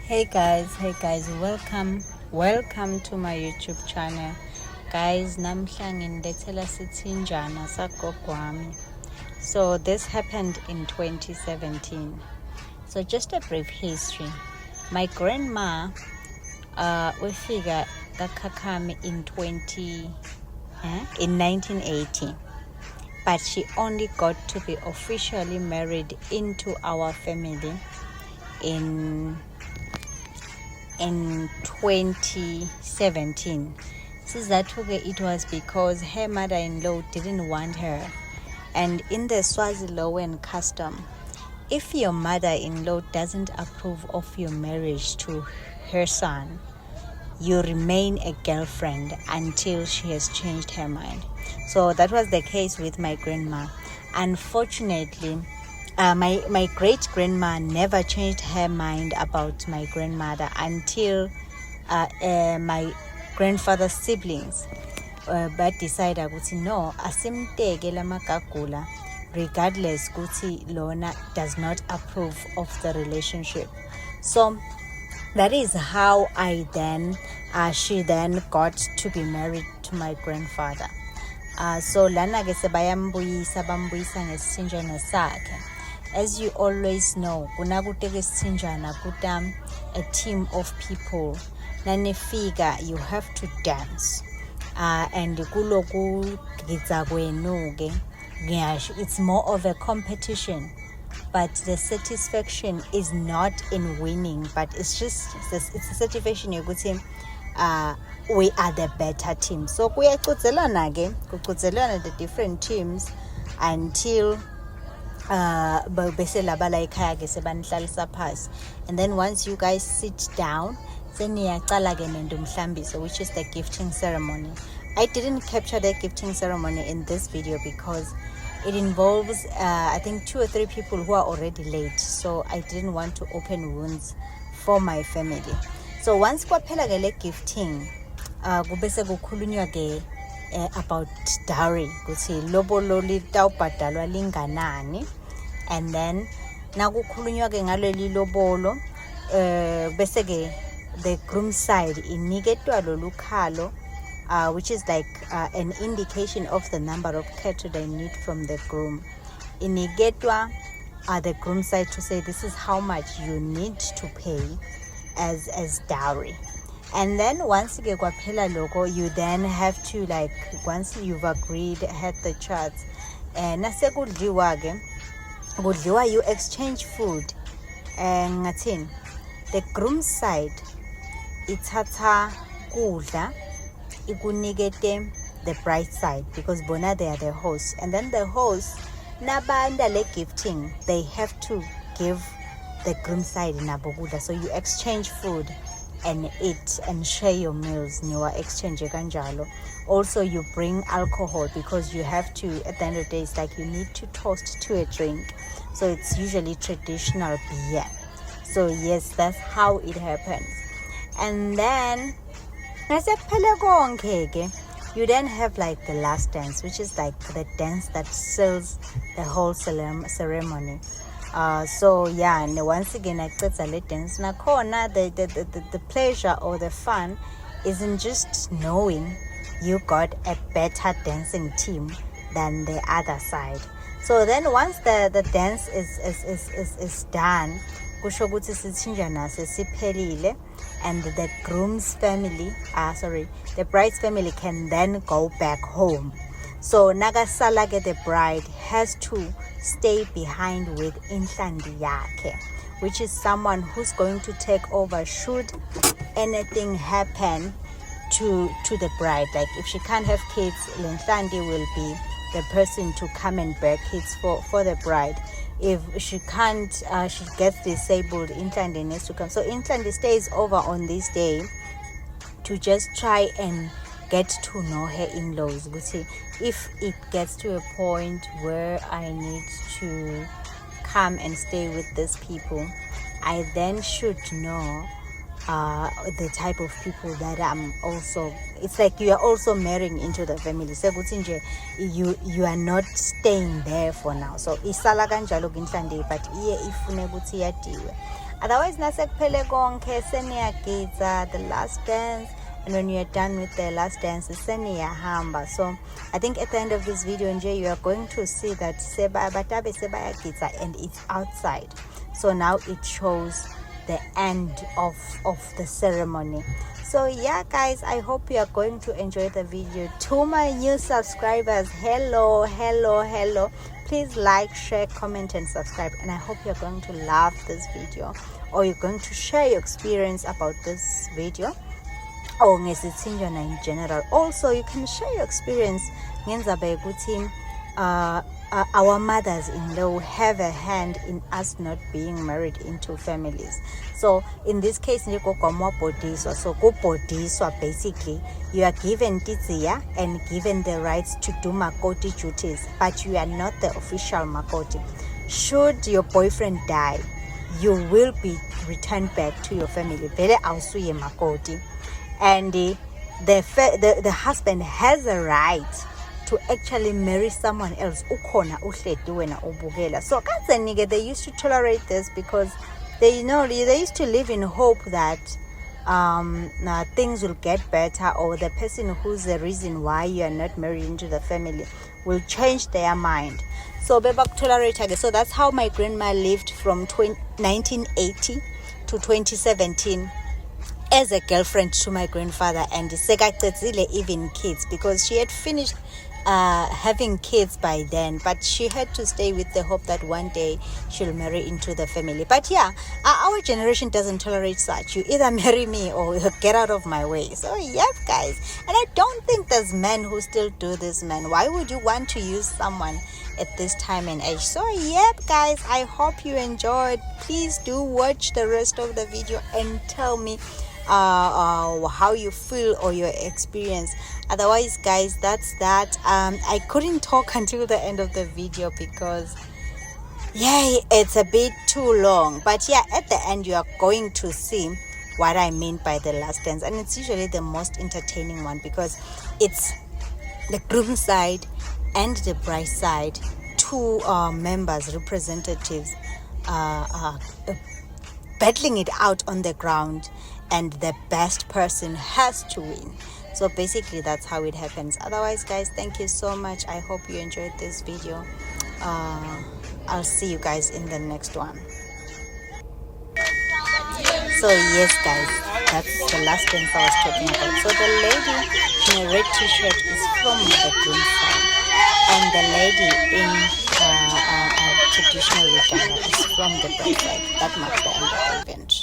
Hey guys, welcome to my YouTube channel. Guys, namhla ngindethela Sitsinjana sagogo. So this happened in 2017. So just a brief history. My grandma wefika kaKhakame in 1980. But she only got to be officially married into our family in 2017. It was because her mother-in-law didn't want her. And in the Swazi law and custom, if your mother-in-law doesn't approve of your marriage to her son, you remain a girlfriend until she has changed her mind. So that was the case with my grandma. Unfortunately, my great-grandma never changed her mind about my grandmother until my grandfather's siblings but decided ukuthi no, asimteke lamagagula regardless ukuthi lona does not approve of the relationship. So that is how she then got to be married to my grandfather. So lana ke sebayambuyisa bambuyisa ngesitsinjana sakhe. As you always know, kunakuteke Sitsinjana kuta a team of people. Nanifika, you have to dance. And kuloku gizagwenuge. It's more of a competition. But the satisfaction is not in winning, but it's just it's a satisfaction yokuthi we are the better team. So kuyaqhudelana the different teams until and then once you guys sit down, which is the gifting ceremony. I didn't capture the gifting ceremony in this video because it involves I think 2 or 3 people who are already late, so I didn't want to open wounds for my family. So once kwaphela ke le gifting kubese kukhulunywa ke about dowry, kuthi lobolo litawubhadalwa linganani, and then nakukhulunywa ke ngaleli lobolo bese ke the groom side iniketwa lolu khalo, which is like an indication of the number of cattle they need from the groom. Iniketwa the groom side to say this is how much you need to pay as dowry. And then once you get kwaphela logo, you then have to, like, once you've agreed, had the charts, nase kudliwa ke kudliwa, you exchange food. Ngathini, the groom side ithatha kudla ikunikete the bride side because bona they are the hosts, and then the hosts nabanda le gifting, they have to give the groom side nabo kudla. So you exchange food and eat and share your meals. Niwa exchange kanjalo. Also, you bring alcohol because you have to, at the end of the day, it's like you need to toast to a drink. So it's usually traditional beer. So yes, that's how it happens. And then you then have like the last dance, which is like the dance that seals the whole ceremony. So yeah, and once again I dance. The pleasure or the fun isn't just knowing you got a better dancing team than the other side. So then once the dance is done, kusho ukuthi Sitsinjana sesiphelile, and the groom's family, the bride's family can then go back home. So Nagasalage, the bride, has to stay behind with Inhlandi Yake, which is someone who's going to take over should anything happen to the bride. Like if she can't have kids, Inhlandi will be the person to come and bear kids for the bride. If she can't, she gets disabled, Inhlandi needs to come. So Inhlandi stays over on this day to just try and get to know her in-laws. If it gets to a point where I need to come and stay with these people, I then should know the type of people that I'm also. It's like you are also marrying into the family. So you are not staying there for now. So isala kanjalo kinhlandi, but iye ifune ukuthi yadiwe Otherwise, nasekuphele konke seniyagidza the last dance, and when you're done with the last dance, seniyahamba. So I think at the end of this video, nje, you are going to see that batabe sebayagidza and it's outside. So now it shows the end of the ceremony. So yeah, guys, I hope you are going to enjoy the video. To my new subscribers, hello. Please like, share, comment and subscribe, and I hope you're going to love this video, or you're going to share your experience about this video or ngesitsinjana in general. Also, you can share your experience ngenzabe ukuthi our mothers-in-law have a hand in us not being married into families. So in this case, so kubhodiswa, basically you are given tiziya and given the rights to do makoti duties, but you are not the official makoti. Should your boyfriend die, you will be returned back to your family. Vele awusuye makoti, and the husband has a right to actually marry someone else. Ukhona uhledi wena ubukela. So kanzenike, they used to tolerate this because they used to live in hope that things will get better, or the person who's the reason why you are not married into the family will change their mind. So bebak tolerate again. So that's how my grandma lived from 1980 to 2017 as a girlfriend to my grandfather, and sekacedzile even kids, because she had finished having kids by then, but she had to stay with the hope that one day she'll marry into the family. But yeah, our generation doesn't tolerate such. You either marry me or get out of my way. So yep, guys, and I don't think there's men who still do this, man. Why would you want to use someone at this time and age? So yep, guys, I hope you enjoyed. Please do watch the rest of the video and tell me how you feel or your experience. Otherwise, guys, that's that. I couldn't talk until the end of the video because yeah, it's a bit too long. But yeah, at the end you are going to see what I mean by the last dance, and it's usually the most entertaining one because it's the groom side and the bride side, two members, representatives, battling it out on the ground, and the best person has to win. So basically that's how it happens. Otherwise, guys, thank you so much. I hope you enjoyed this video. I'll see you guys in the next one. So yes, guys, that's the last dance I was talking about. So the lady in a red t-shirt is from the groom side, and the lady in traditional regalia is from the bride side. That much for the event.